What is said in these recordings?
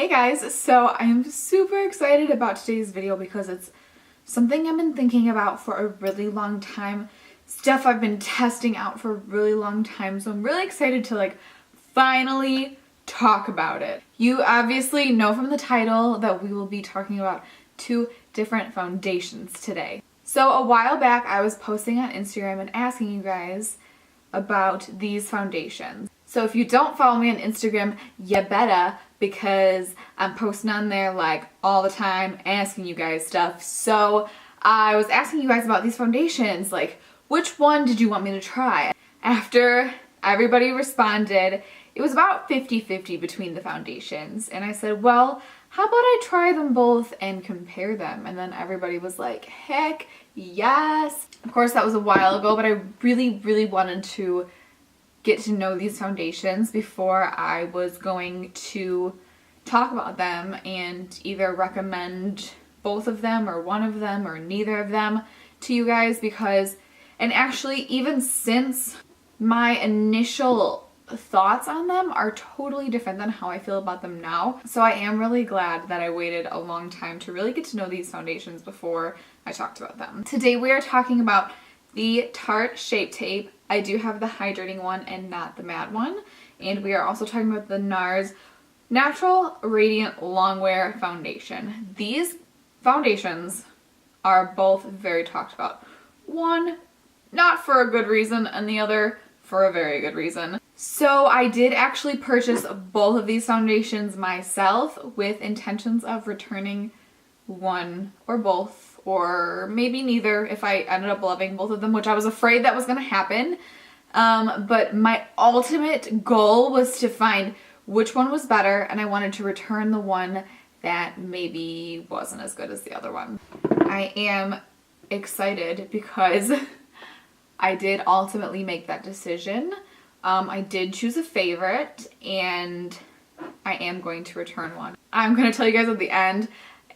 Hey guys, so I'm super excited about today's video because it's something I've been thinking about for a really long time. Stuff I've been testing out for a really long time, so I'm really excited to finally talk about it. You obviously know from the title that we will be talking about two different foundations today. So a while back I was posting on Instagram and asking you guys about these foundations. So if you don't follow me on Instagram, you better, because I'm posting on there all the time asking you guys stuff. So I was asking you guys about these foundations, which one did you want me to try? After everybody responded, it was about 50-50 between the foundations. And I said, well, how about I try them both and compare them? And then everybody was like, heck yes. Of course, that was a while ago, but I really wanted to get to know these foundations before I was going to talk about them and either recommend both of them or one of them or neither of them to you guys, because, and actually even since, my initial thoughts on them are totally different than how I feel about them now. So I am really glad that I waited a long time to really get to know these foundations before I talked about them. Today we are talking about the Tarte Shape Tape. I do have the hydrating one and not the matte one. And we are also talking about the Nars Natural Radiant Longwear Foundation. These foundations are both very talked about. One, not for a good reason, and the other for a very good reason. So I did actually purchase both of these foundations myself with intentions of returning one or both, or maybe neither if I ended up loving both of them, which I was afraid that was going to happen. But my ultimate goal was to find which one was better, and I wanted to return the one that maybe wasn't as good as the other one. I am excited because I did ultimately make that decision. I did choose a favorite, and I am going to return one. I'm going to tell you guys at the end.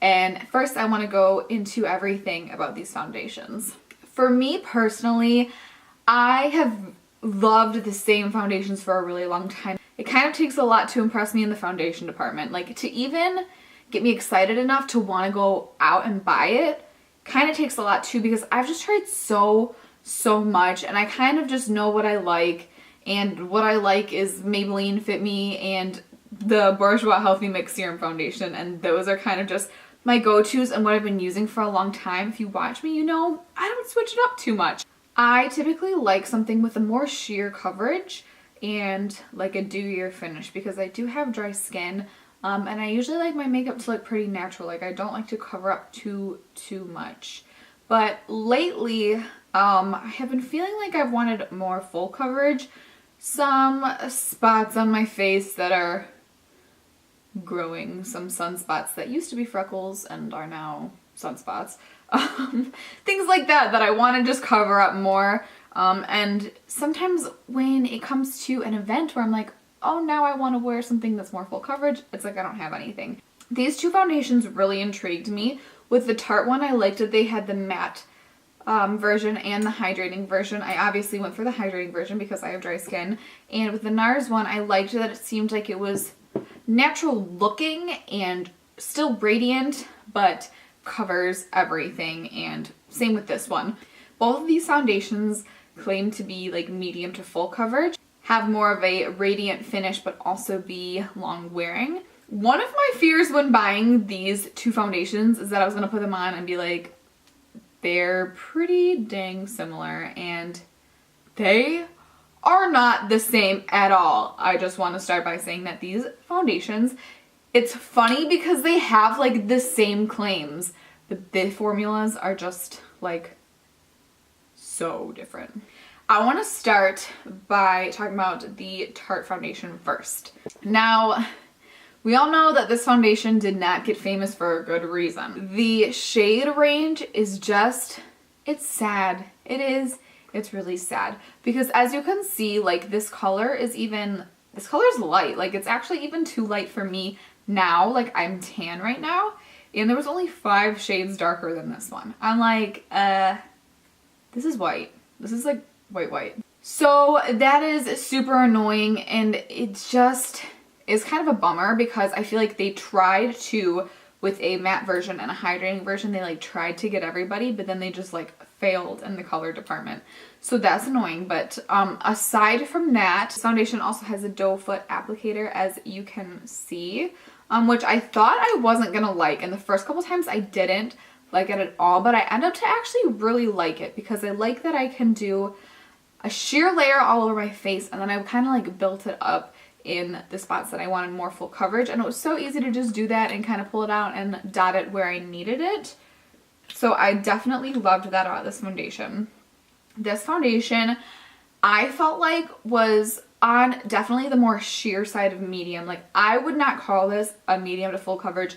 And first I want to go into everything about these foundations. For me personally, I have loved the same foundations for a really long time. It kind of takes a lot to impress me in the foundation department. To even get me excited enough to want to go out and buy it kind of takes a lot too, because I've just tried so much and I kind of just know what I like, and what I like is Maybelline Fit Me and the Bourjois Healthy Mix Serum Foundation, and those are kind of just my go-tos and what I've been using for a long time. If you watch me, you know I don't switch it up too much. I typically like something with a more sheer coverage and a dewier finish, because I do have dry skin, and I usually like my makeup to look pretty natural. I don't like to cover up too much. But lately, I have been feeling like I've wanted more full coverage. Some spots on my face that are growing, some sunspots that used to be freckles and are now sunspots. Things like that I want to just cover up more. And sometimes when it comes to an event where I'm like, oh, now I want to wear something that's more full coverage, it's like I don't have anything. These two foundations really intrigued me. With the Tarte one, I liked that they had the matte version and the hydrating version. I obviously went for the hydrating version because I have dry skin. And with the Nars one, I liked that it seemed like it was natural looking and still radiant, but covers everything. And same with this one. Both of these foundations claim to be medium to full coverage, have more of a radiant finish, but also be long wearing. One of my fears when buying these two foundations is that I was going to put them on and be like, they're pretty dang similar, and they are not the same at all. I just want to start by saying that these foundations, it's funny because they have the same claims, but the formulas are just so different. I want to start by talking about the Tarte foundation first. Now, we all know that this foundation did not get famous for a good reason. The shade range is just, it's sad. It is. It's really sad, because as you can see, this color is light. It's actually even too light for me now. I'm tan right now, and there was only 5 shades darker than this one. I'm like, this is white. This is white. So that is super annoying, and it's just, is kind of a bummer because I feel like they tried to, with a matte version and a hydrating version, they like tried to get everybody, but then they just like failed in the color department. So that's annoying. But aside from that, this foundation also has a doe foot applicator, as you can see, which I thought I wasn't gonna like. And the first couple times I didn't like it at all, but I ended up to actually really like it because I like that I can do a sheer layer all over my face, and then I kind of like built it up in the spots that I wanted more full coverage, and it was so easy to just do that and kind of pull it out and dot it where I needed it. So I definitely loved that about this foundation. This foundation I felt like was on definitely the more sheer side of medium. Like, I would not call this a medium to full coverage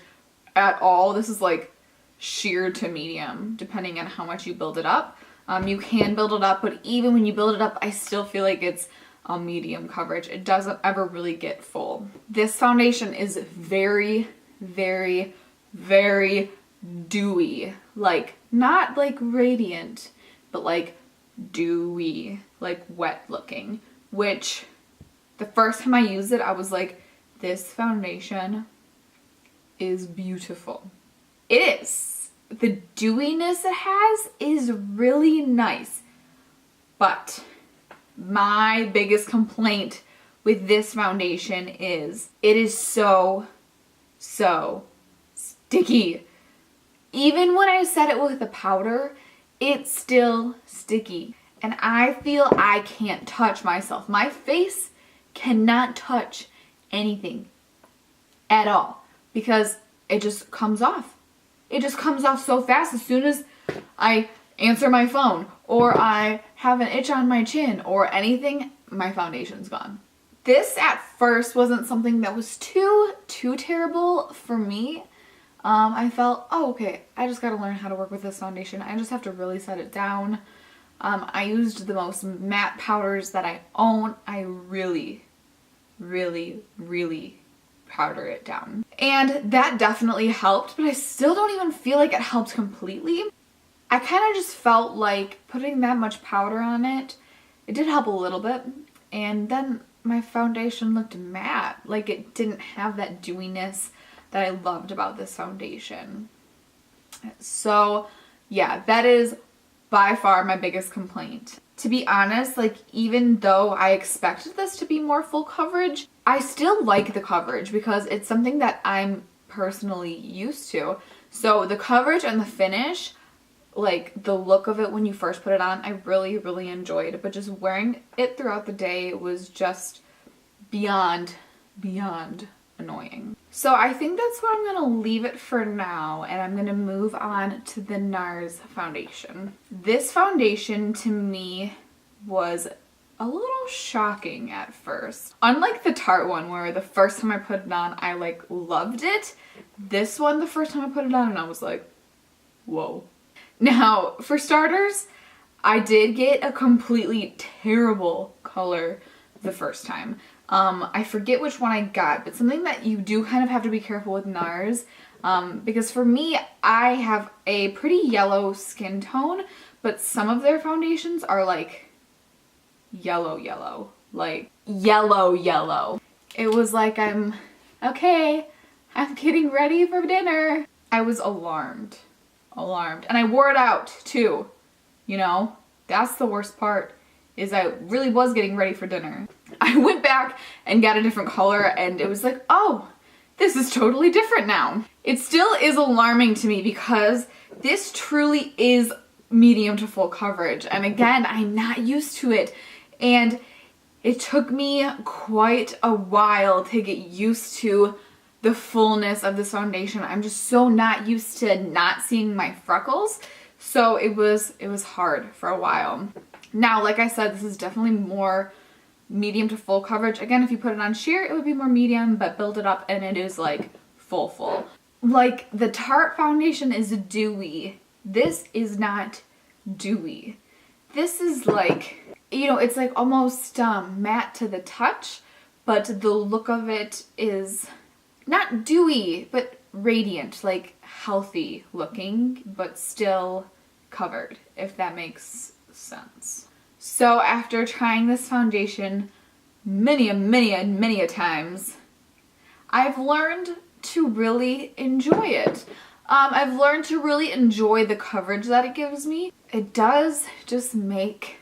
at all. This is like sheer to medium depending on how much you build it up. You can build it up, but even when you build it up, I still feel like it's a medium coverage. It doesn't ever really get full. This foundation is very, very, very dewy. Like, not like radiant, but like dewy, like wet looking, which the first time I used it, I was like, this foundation is beautiful. It is. The dewiness it has is really nice, but my biggest complaint with this foundation is it is so sticky. Even when I set it with a powder, it's still sticky, and I feel I can't touch myself. My face cannot touch anything at all because it just comes off. It just comes off so fast as soon as I answer my phone or I have an itch on my chin or anything, my foundation's gone. This at first wasn't something that was too terrible for me. I felt, oh, okay, I just gotta learn how to work with this foundation. I just have to really set it down. I used the most matte powders that I own. I really powder it down. And that definitely helped, but I still don't even feel like it helped completely. I kind of just felt like putting that much powder on it, it did help a little bit, and then my foundation looked matte. Like, it didn't have that dewiness that I loved about this foundation. So yeah, that is by far my biggest complaint. To be honest, like, even though I expected this to be more full coverage, I still like the coverage because it's something that I'm personally used to. So the coverage and the finish, like the look of it when you first put it on, I really enjoyed. But just wearing it throughout the day was just beyond annoying. So I think that's where I'm gonna leave it for now, and I'm gonna move on to the Nars foundation. This foundation to me was a little shocking at first. Unlike the Tarte one where the first time I put it on I like loved it, this one the first time I put it on and I was like, whoa. Now, for starters, I did get a completely terrible color the first time. I forget which one I got, but something that you do kind of have to be careful with Nars, because for me, I have a pretty yellow skin tone, but some of their foundations are like yellow, like yellow. It was like I'm getting ready for dinner. I was alarmed, and I wore it out too, you know? That's the worst part, is I really was getting ready for dinner. I went back and got a different color and it was like, oh, this is totally different now. It still is alarming to me because this truly is medium to full coverage. And again, I'm not used to it. And it took me quite a while to get used to the fullness of this foundation. I'm just so not used to not seeing my freckles. So it was hard for a while. Now, like I said, this is definitely more medium to full coverage. Again, if you put it on sheer, it would be more medium, but build it up and it is like full. Like, the Tarte foundation is dewy. This is not dewy. This is like, you know, it's like almost matte to the touch, but the look of it is not dewy, but radiant, like healthy looking, but still covered, if that makes sense. So after trying this foundation many a times, I've learned to really enjoy it. I've learned to really enjoy the coverage that it gives me. It does just make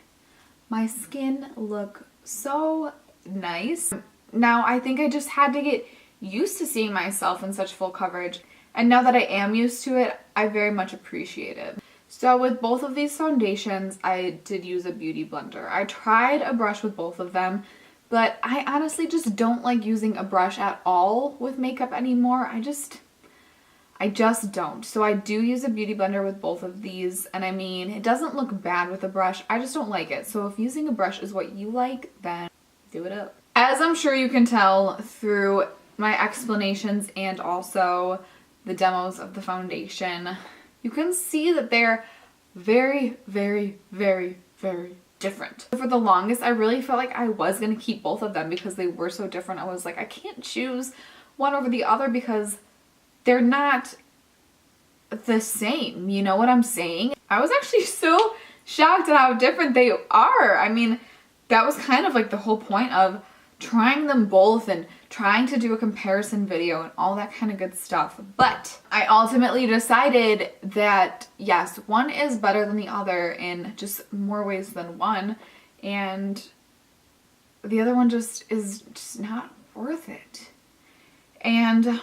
my skin look so nice. Now, I think I just had to get used to seeing myself in such full coverage, and now that I am used to it, I very much appreciate it. So with both of these foundations, I did use a beauty blender. I tried a brush with both of them, but I honestly just don't like using a brush at all with makeup anymore. I just don't. So I do use a beauty blender with both of these, and I mean, it doesn't look bad with a brush. I just don't like it. So if using a brush is what you like, then do it up. As I'm sure you can tell through my explanations and also the demos of the foundation, you can see that they're very, very, very, very different. For the longest, I really felt like I was going to keep both of them because they were so different. I was like, I can't choose one over the other because they're not the same. You know what I'm saying? I was actually so shocked at how different they are. I mean, that was kind of like the whole point of trying them both and trying to do a comparison video and all that kind of good stuff. But I ultimately decided that yes, one is better than the other in just more ways than one, and the other one just is just not worth it. And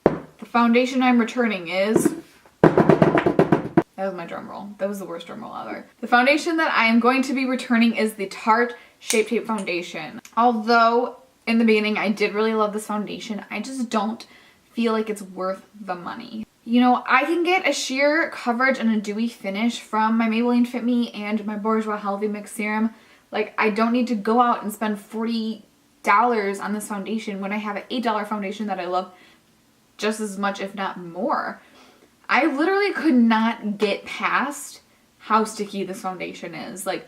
the foundation I'm returning is... That was my drum roll. That was the worst drum roll ever. The foundation that I am going to be returning is the Tarte Shape Tape foundation. Although in the beginning I did really love this foundation, I just don't feel like it's worth the money. You know, I can get a sheer coverage and a dewy finish from my Maybelline Fit Me and my Bourjois Healthy Mix Serum. Like, I don't need to go out and spend $40 on this foundation when I have an $8 foundation that I love just as much, if not more. I literally could not get past how sticky this foundation is. Like,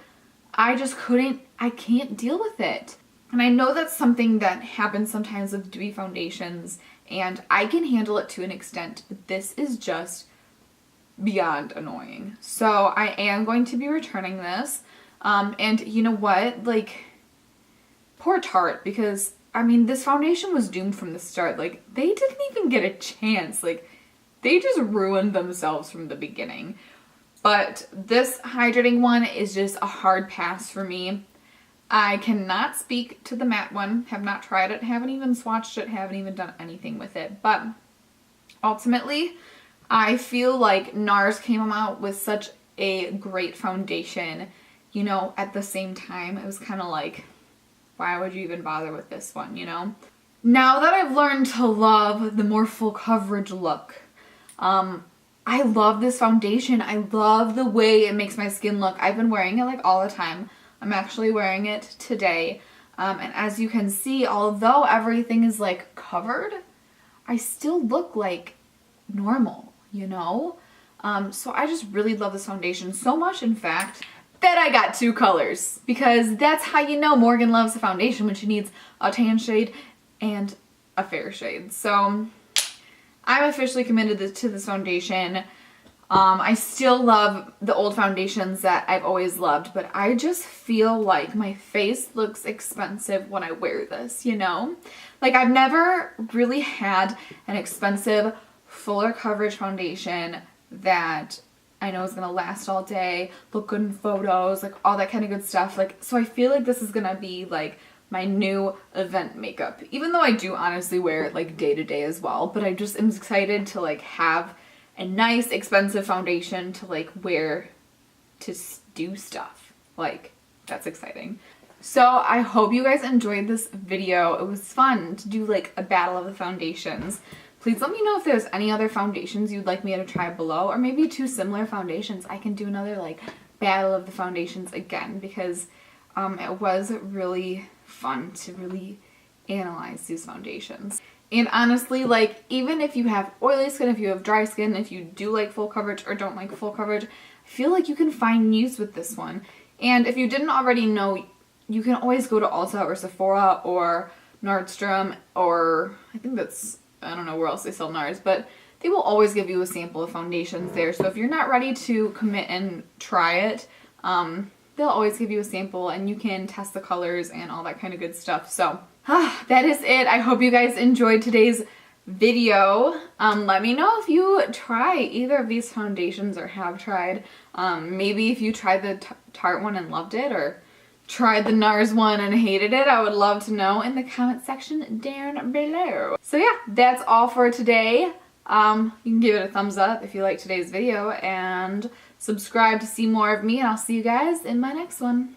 I just couldn't, I can't deal with it. And I know that's something that happens sometimes with dewy foundations, and I can handle it to an extent, but this is just beyond annoying. So I am going to be returning this. And you know what? Like, poor Tarte, because I mean, this foundation was doomed from the start. Like, they didn't even get a chance. Like, they just ruined themselves from the beginning. But this hydrating one is just a hard pass for me. I cannot speak to the matte one. Have not tried it. Haven't even swatched it. Haven't even done anything with it. But ultimately, I feel like Nars came out with such a great foundation. You know, at the same time, it was kind of like, why would you even bother with this one, you know? Now that I've learned to love the more full coverage look, I love this foundation. I love the way it makes my skin look. I've been wearing it like all the time. I'm actually wearing it today. And as you can see, although everything is like covered, I still look like normal, you know? So I just really love this foundation so much, in fact, that I got two colors, because that's how you know Morgan loves the foundation, when she needs a tan shade and a fair shade. So I'm officially committed to this foundation. I still love the old foundations that I've always loved, but I just feel like my face looks expensive when I wear this, you know? Like, I've never really had an expensive, fuller coverage foundation that I know is gonna last all day, look good in photos, like all that kind of good stuff. Like, so I feel like this is gonna be like my new event makeup, even though I do honestly wear it like day to day as well. But I just am excited to like have a nice expensive foundation to like wear to do stuff. Like, that's exciting. So I hope you guys enjoyed this video. It was fun to do like a battle of the foundations. Please let me know if there's any other foundations you'd like me to try below, or maybe two similar foundations. I can do another like battle of the foundations again, because it was really fun to really analyze these foundations. And honestly, like, even if you have oily skin, if you have dry skin, if you do like full coverage or don't like full coverage, I feel like you can find use with this one. And if you didn't already know, you can always go to Ulta or Sephora or Nordstrom, or I think that's, I don't know where else they sell Nars, but they will always give you a sample of foundations there. So if you're not ready to commit and try it, they'll always give you a sample and you can test the colors and all that kind of good stuff. So that is it. I hope you guys enjoyed today's video. Let me know if you try either of these foundations or have tried. Maybe if you tried the Tarte one and loved it, or tried the Nars one and hated it. I would love to know in the comment section down below. So yeah, that's all for today. You can give it a thumbs up if you liked today's video and subscribe to see more of me, and I'll see you guys in my next one.